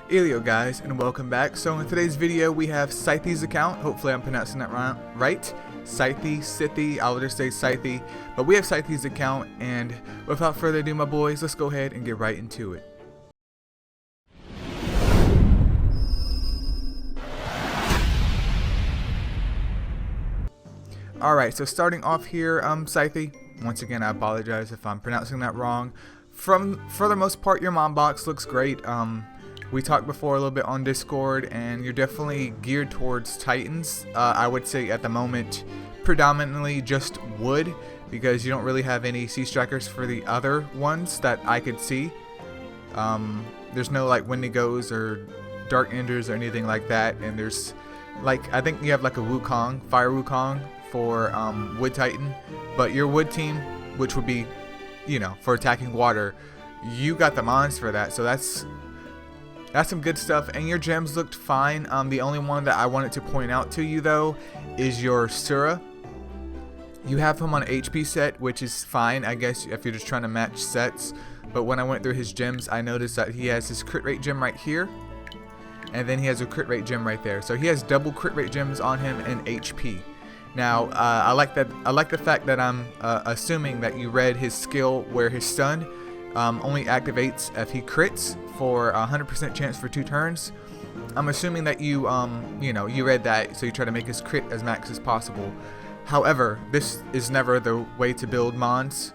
Eileo guys, and welcome back. So in today's video we have Sythee's account. Hopefully I'm pronouncing that right. Sythee, I'll just say Sythee. But we have Sythee's account, and without further ado my boys, let's go ahead and get right into it. Alright, so starting off here, Sythee. Once again, I apologize if I'm pronouncing that wrong. For the most part, your mom box looks great. We talked before a little bit on Discord, and you're definitely geared towards Titans. I would say at the moment, predominantly just wood, because you don't really have any Sea Strikers for the other ones that I could see. There's no like Wendigos or Dark Enders or anything like that, and there's like, I think you have like a Wukong, Fire Wukong for Wood Titan, but your Wood team, which would be, you know, for attacking water, you got the mons for that, so that's some good stuff. And your gems looked fine. The only one that I wanted to point out to you though is your Sura. You have him on HP set, which is fine, I guess, if you're just trying to match sets. But when I went through his gems, I noticed that he has his crit rate gem right here, and then he has a crit rate gem right there. So he has double crit rate gems on him and HP. Now, I like the fact that I'm assuming that you read his skill where his stun only activates if he crits for a 100% chance for 2 turns. I'm assuming that you you read that, so you try to make his crit as max as possible. However, this is never the way to build mons.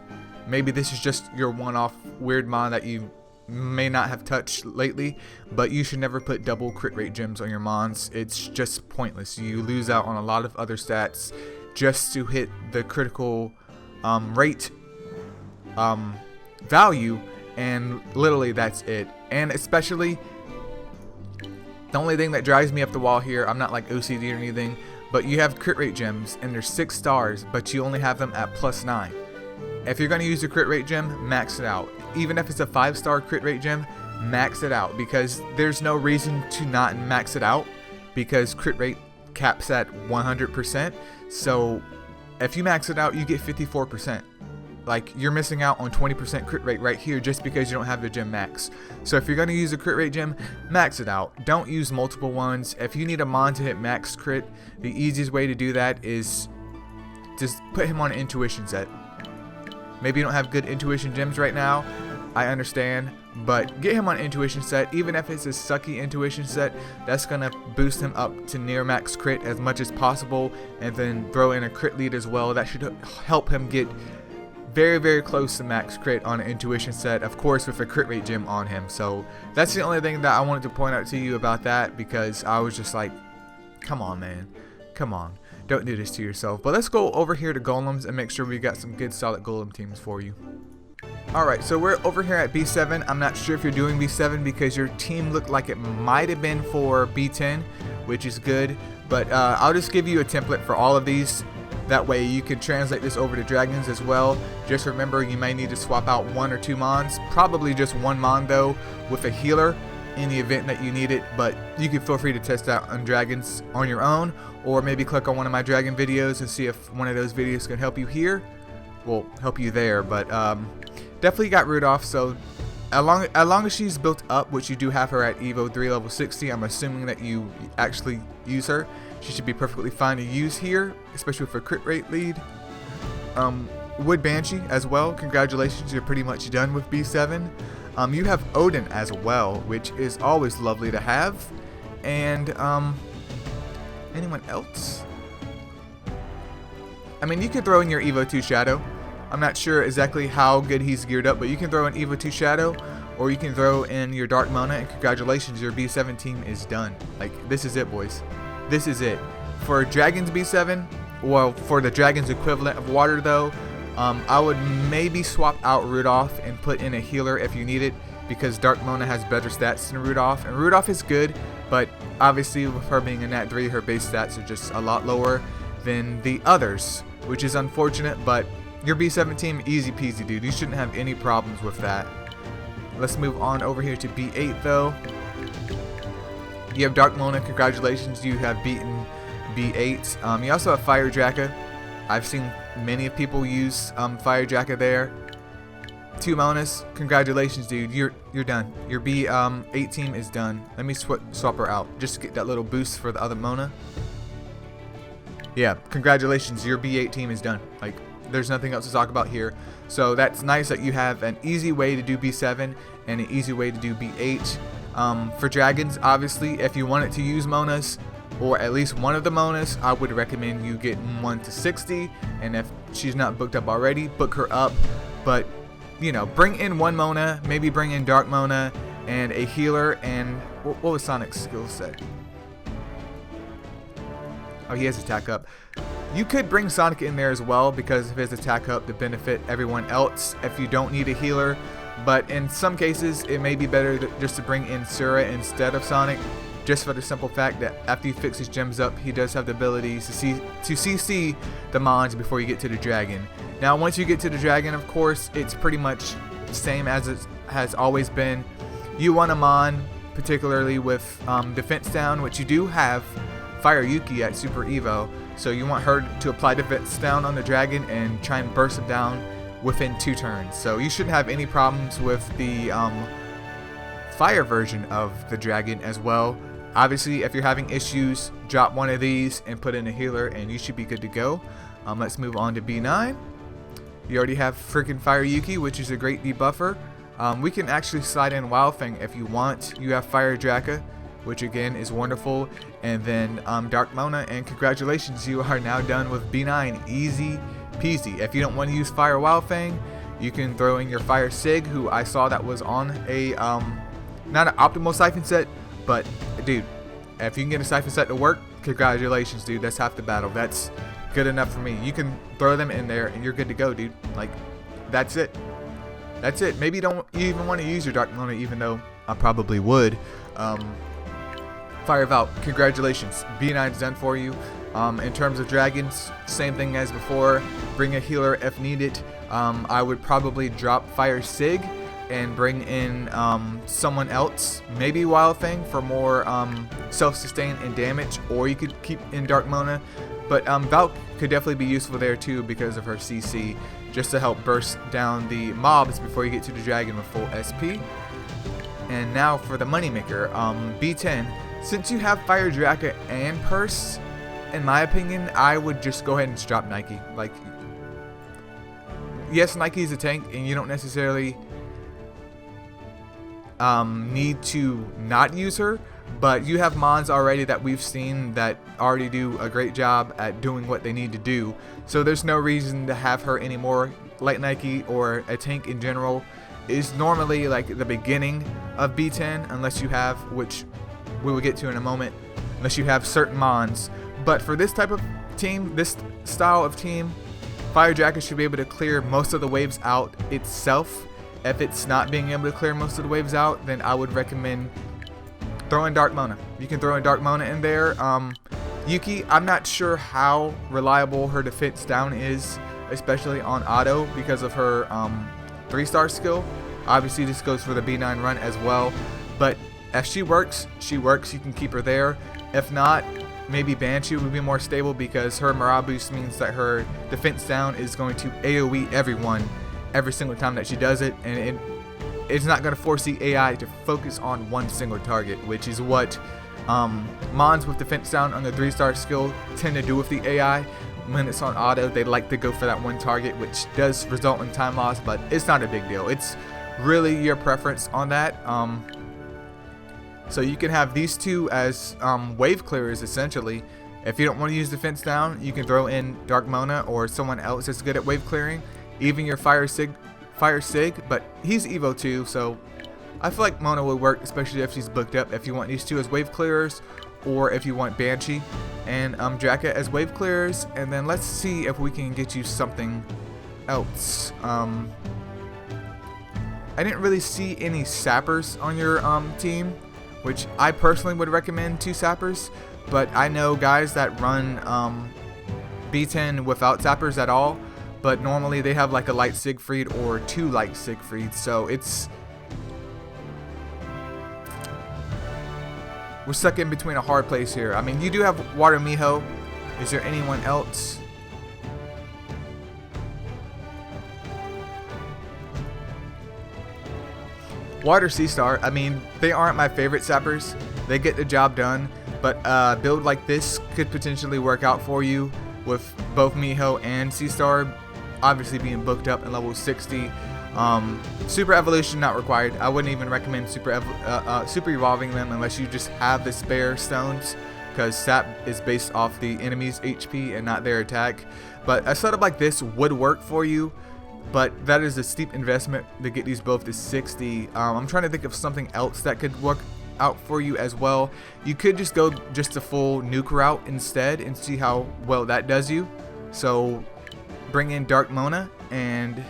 Maybe this is just your one-off weird mon that you may not have touched lately, but you should never put double crit rate gems on your mons. It's just pointless. You lose out on a lot of other stats just to hit the critical rate value, and literally that's it. And especially, the only thing that drives me up the wall here, I'm not like OCD or anything, but you have crit rate gems and there's 6 stars, but you only have them at +9. If you're going to use a crit rate gem, max it out. Even if it's a 5-star crit rate gem, max it out, because there's no reason to not max it out, because crit rate caps at 100%. So if you max it out, you get 54%. Like, you're missing out on 20% crit rate right here just because you don't have the gem max. So if you're going to use a crit rate gem, max it out. Don't use multiple ones. If you need a mon to hit max crit, the easiest way to do that is just put him on an intuition set. Maybe you don't have good intuition gems right now, I understand, but get him on intuition set. Even if it's a sucky intuition set, that's gonna boost him up to near max crit as much as possible, and then throw in a crit lead as well. That should help him get very, very close to max crit on an intuition set, of course with a crit rate gem on him. So that's the only thing that I wanted to point out to you about that, because I was just like, come on man, come on. Don't do this to yourself. But let's go over here to Golems and make sure we got some good solid Golem teams for you. Alright, so we're over here at B7. I'm not sure if you're doing B7 because your team looked like it might have been for B10, which is good. But I'll just give you a template for all of these. That way you can translate this over to Dragons as well. Just remember, you may need to swap out 1 or 2 mons. Probably just 1 mon though, with a healer in the event that you need it. But you can feel free to test out on Dragons on your own, or maybe click on one of my Dragon videos and see if one of those videos can help you here. Well, help you there. But definitely got Rudolph. So as long as she's built up, which you do have her at Evo 3 level 60, I'm assuming that you actually use her. She should be perfectly fine to use here, especially for crit rate lead. Wood Banshee as well. Congratulations, you're pretty much done with B7. You have Odin as well, which is always lovely to have. And anyone else? I mean, you could throw in your Evo 2 Shadow. I'm not sure exactly how good he's geared up, but you can throw in Evo 2 Shadow, or you can throw in your Dark Mona, and congratulations, your B7 team is done. Like, this is it, boys. This is it. For Dragons B7, well, for the Dragons equivalent of water though, I would maybe swap out Rudolph and put in a healer if you need it, because Dark Mona has better stats than Rudolph, and Rudolph is good, but obviously with her being a Nat 3, her base stats are just a lot lower than the others, which is unfortunate. But your B7 team, easy peasy, dude. You shouldn't have any problems with that. Let's move on over here to B8 though. You have Dark Mona, congratulations, you have beaten B8. You also have Fire Draka. I've seen many people use Fire Draka there. 2 Monas. Congratulations, dude. You're done. Your B8 team is done. Let me swap her out just to get that little boost for the other Mona. Yeah, congratulations. Your B8 team is done. Like, there's nothing else to talk about here. So that's nice that you have an easy way to do B7 and an easy way to do B8. For dragons, obviously, if you wanted to use Monas, or at least one of the Monas, I would recommend you get 1 to 60. And if she's not booked up already, book her up. But, you know, bring in 1 Mona, maybe bring in Dark Mona and a healer. And what was Sonic's skill set? Oh, he has attack up. You could bring Sonic in there as well because of his attack up to benefit everyone else if you don't need a healer. But in some cases, it may be better just to bring in Sura instead of Sonic, just for the simple fact that after you fix his gems up, he does have the ability to CC the Mons before you get to the Dragon. Now, once you get to the Dragon, of course, it's pretty much the same as it has always been. You want a Mon, particularly with defense down, which you do have Fire Yuki at Super Evo. So you want her to apply defense down on the Dragon and try and burst him down within 2 turns. So you shouldn't have any problems with the fire version of the Dragon as well. Obviously, if you're having issues, drop one of these and put in a healer and you should be good to go. Let's move on to B9. You already have freaking Fire Yuki, which is a great debuffer. We can actually slide in Wild Fang if you want. You have Fire Draka, which again is wonderful, and then Dark Mona, and congratulations, you are now done with B9. Easy peasy. If you don't want to use Fire Wild Fang, you can throw in your Fire Sig, who I saw that was on a not an optimal siphon set, but dude, if you can get a siphon set to work, congratulations, dude. That's half the battle. That's good enough for me. You can throw them in there and you're good to go, dude. Like, that's it. That's it. Maybe you don't even want to use your Dark Mona, even though I probably would. Fire Vault, congratulations. B9 is done for you. In terms of dragons, same thing as before. Bring a healer if needed. I would probably drop Fire Sig and bring in someone else, maybe Wild Fang for more self-sustain and damage, or you could keep in Dark Mona. But Valk could definitely be useful there too because of her CC, just to help burst down the mobs before you get to the dragon with full SP. And now for the moneymaker, B10. Since you have Fire Draka and Purse, in my opinion, I would just go ahead and drop Nike. Like, yes, Nike is a tank, and you don't necessarily need to not use her, but you have Mons already that we've seen that already do a great job at doing what they need to do. So there's no reason to have her anymore. Light Nike or a tank in general is normally like the beginning of B10, unless you have, which we will get to in a moment, unless you have certain Mons. But for this type of team, this style of team, Fire Draka should be able to clear most of the waves out itself. If it's not being able to clear most of the waves out, then I would recommend throwing Dark Mona. You can throw in Dark Mona in there. Yuki, I'm not sure how reliable her defense down is, especially on auto because of her 3-star skill. Obviously this goes for the B9 run as well, but if she works, she works. You can keep her there. If not, maybe Banshee would be more stable because her morale boost means that her defense down is going to AoE everyone every single time that she does it, and it's not going to force the AI to focus on one single target, which is what Mons with defense down on the 3-star skill tend to do with the AI. When it's on auto, they like to go for that one target, which does result in time loss, but it's not a big deal. It's really your preference on that. So you can have these two as wave clearers essentially. If you don't want to use defense down, you can throw in Dark Mona or someone else that's good at wave clearing. Even your Fire Sig, but he's Evo too, so I feel like Mona would work, especially if she's booked up. If you want these two as wave clearers, or if you want Banshee and Draka as wave clearers, and then let's see if we can get you something else. I didn't really see any sappers on your team, which I personally would recommend 2 sappers, but I know guys that run B10 without sappers at all, but normally they have like a light Siegfried or 2 light Siegfrieds, so we're stuck in between a hard place here. I mean, you do have Water Miho. Is there anyone else? Water Sea Star, I mean, they aren't my favorite sappers. They get the job done, but a build like this could potentially work out for you with both Miho and Sea Star obviously being booked up in level 60. Super evolution not required. I wouldn't even recommend super evolving them unless you just have the spare stones, because sap is based off the enemy's HP and not their attack. But a setup like this would work for you, but that is a steep investment to get these both to 60. I'm trying to think of something else that could work out for you as well. You could just go just a full nuke route instead and see how well that does you. So bring in Dark Mona and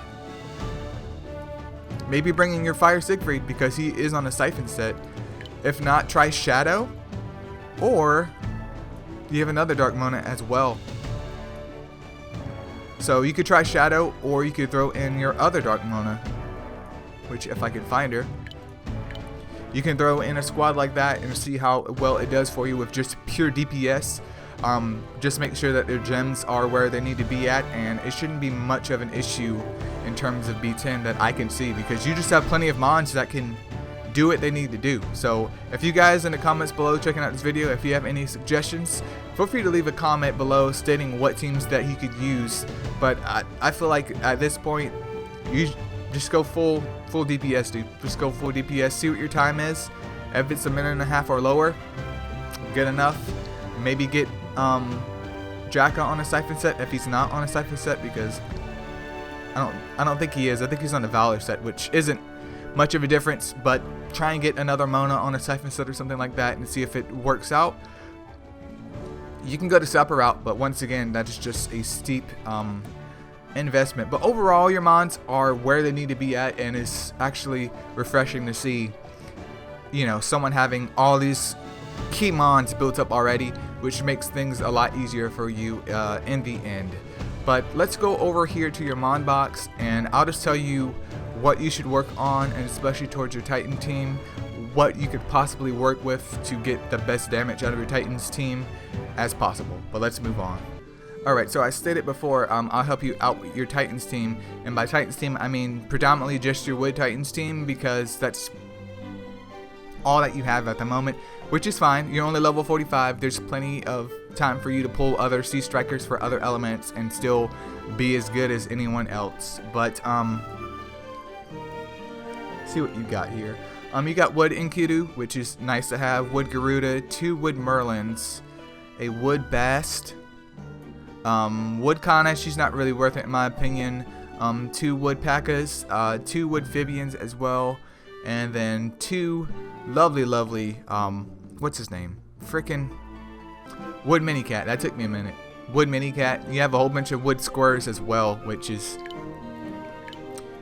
maybe bring in your Fire Siegfried because he is on a Siphon set. If not, try Shadow, or you have another Dark Mona as well. So you could try Shadow, or you could throw in your other Dark Mona, which if I can find her, you can throw in a squad like that and see how well it does for you with just pure DPS. Just make sure that their gems are where they need to be at, and it shouldn't be much of an issue in terms of B10 that I can see, because you just have plenty of mons that can do what they need to do. So if you guys in the comments below checking out this video, if you have any suggestions, feel free to leave a comment below stating what teams that he could use. But I feel like at this point you just go full DPS, dude. Just go full DPS, see what your time is. If it's a minute and a half or lower, good enough. Maybe get Jacka on a Siphon set if he's not on a Siphon set, because I don't think he is. I think he's on a Valor set, which isn't much of a difference, but try and get another Mona on a Siphon set or something like that and see if it works out. You can go to Sapper route, but once again, that is just a steep investment. But overall, your mons are where they need to be at, and it's actually refreshing to see, you know, someone having all these key mons built up already, which makes things a lot easier for you in the end. But let's go over here to your mon box, and I'll just tell you what you should work on, and especially towards your Titan team, what you could possibly work with to get the best damage out of your Titans team as possible. But let's move on. Alright, so I stated before, I'll help you out with your Titans team, and by Titans team I mean predominantly just your Wood Titans team, because that's all that you have at the moment, which is fine. You're only level 45. There's plenty of time for you to pull other Sea Strikers for other elements and still be as good as anyone else. But see what you got here. You got Wood Enkidu, which is nice to have. Wood Garuda, 2 Wood Merlins, a Wood Bast, Wood Kana, she's not really worth it in my opinion. 2 Wood Packas, 2 Wood Phibians as well, and then 2 lovely, what's his name? Frickin' Wood Minicat. That took me a minute. Wood Minicat. You have a whole bunch of Wood Squirrels as well, which is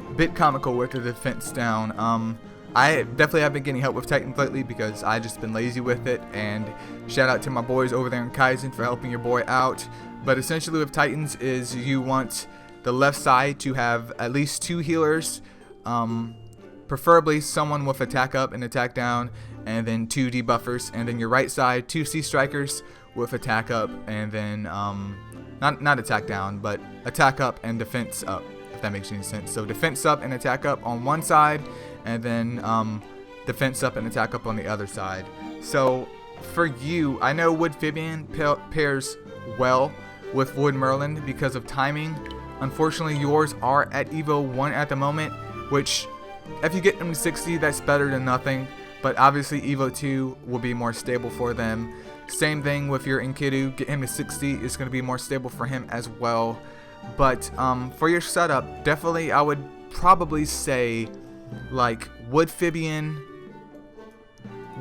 a bit comical with the defense down. I definitely have been getting help with Titans lately because I just been lazy with it, and shout out to my boys over there in Kaizen for helping your boy out. But essentially with Titans is you want the left side to have at least 2 healers, preferably someone with attack up and attack down, and then 2 debuffers, and then your right side 2 Sea Strikers with attack up, and then not attack down, but attack up and defense up, if that makes any sense. So defense up and attack up on one side, and then defense up and attack up on the other side. So for you, I know Wood Phibian pairs well with Wood Merlin because of timing. Unfortunately, yours are at Evo 1 at the moment, which if you get them to 60, that's better than nothing. But obviously Evo 2 will be more stable for them. Same thing with your Enkidu. Get him to 60, it's going to be more stable for him as well. But for your setup, definitely I would probably say like Wood Phibian,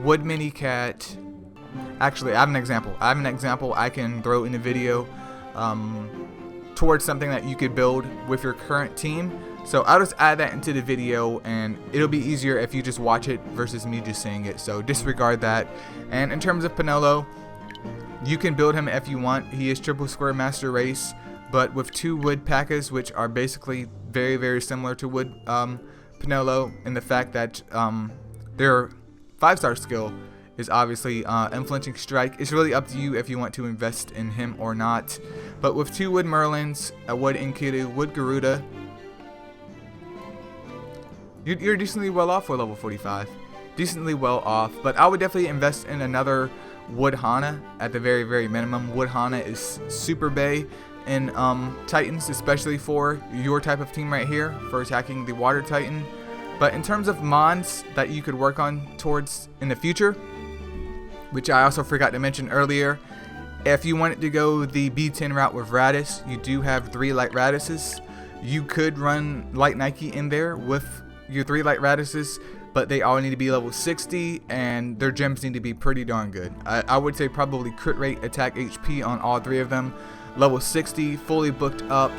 Wood Minicat. Actually, I have an example. I can throw in the video towards something that you could build with your current team. So I'll just add that into the video, and it'll be easier if you just watch it versus me just saying it. So disregard that. And in terms of Pinolo, you can build him if you want. He is triple square master race, but with 2 Wood Packas, which are basically very similar to Wood Pinolo in the fact that their 5-star skill is obviously Unflinching Strike. It's really up to you if you want to invest in him or not. But with 2 Wood Merlins, a Wood Enkidu, Wood Garuda, you're decently well off for level 45. Decently well off, but I would definitely invest in another Wood Hana at the very, very minimum. Wood Hana is super bae in Titans, especially for your type of team right here, for attacking the Water Titan. But in terms of mons that you could work on towards in the future, which I also forgot to mention earlier, if you wanted to go the B10 route with Radis, you do have 3 Light Radises. You could run Light Nike in there with your 3 Light Radises, but they all need to be level 60, and their gems need to be pretty darn good. I would say probably crit rate, attack HP on all 3 of them. Level 60, fully booked up.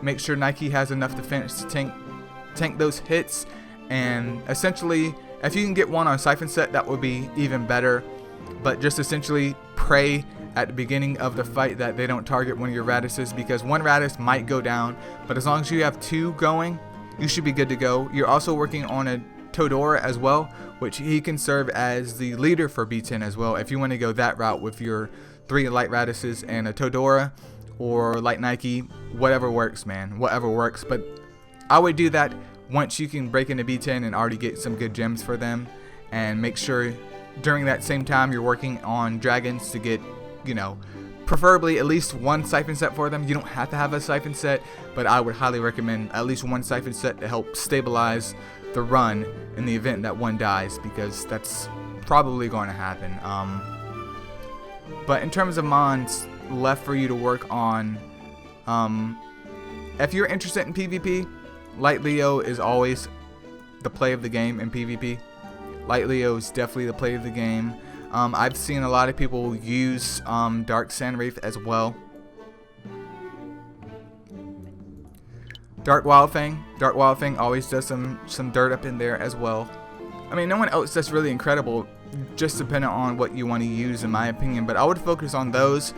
Make sure Nike has enough defense to tank those hits. And essentially, if you can get one on Siphon Set, that would be even better. But just essentially pray at the beginning of the fight that they don't target one of your Radises, because one Radis might go down, but as long as you have 2 going, you should be good to go. You're also working on a Todora as well, which he can serve as the leader for B10 as well, if you want to go that route with your 3 Light Radises and a Todora or Light Nike. Whatever works, man, whatever works. But I would do that once you can break into B10 and already get some good gems for them, and make sure during that same time you're working on dragons to get, you know, preferably at least 1 Siphon Set for them. You don't have to have a Siphon Set, but I would highly recommend at least 1 Siphon Set to help stabilize the run in the event that one dies, because that's probably going to happen. But in terms of mons left for you to work on, if you're interested in PvP, Light Leo is always the play of the game in PvP. Light Leo is definitely the play of the game. I've seen a lot of people use Dark Sandwraith as well. Dark Wild Fang always does some dirt up in there as well. I mean, no one else does really incredible, just depending on what you want to use, in my opinion. But I would focus on those.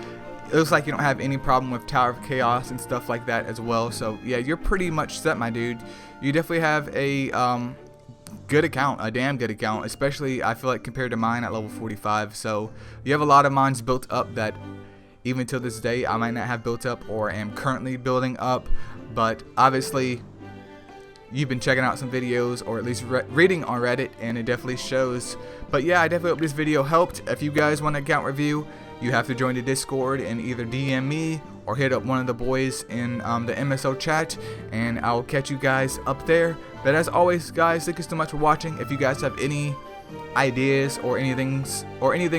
It looks like you don't have any problem with Tower of Chaos and stuff like that as well. So yeah, you're pretty much set, my dude. You definitely have a good account, a damn good account, especially I feel like compared to mine at level 45. So you have a lot of mons built up that even till this day I might not have built up or am currently building up. But obviously you've been checking out some videos, or at least reading on Reddit, and it definitely shows. But yeah, I definitely hope this video helped. If you guys want an account review, you have to join the Discord and either DM me or hit up one of the boys in the MSO chat, and I'll catch you guys up there. But as always, guys, thank you so much for watching. If you guys have any ideas or anything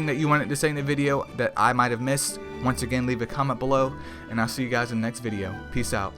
that you wanted to say in the video that I might have missed, once again, leave a comment below, and I'll see you guys in the next video. Peace out.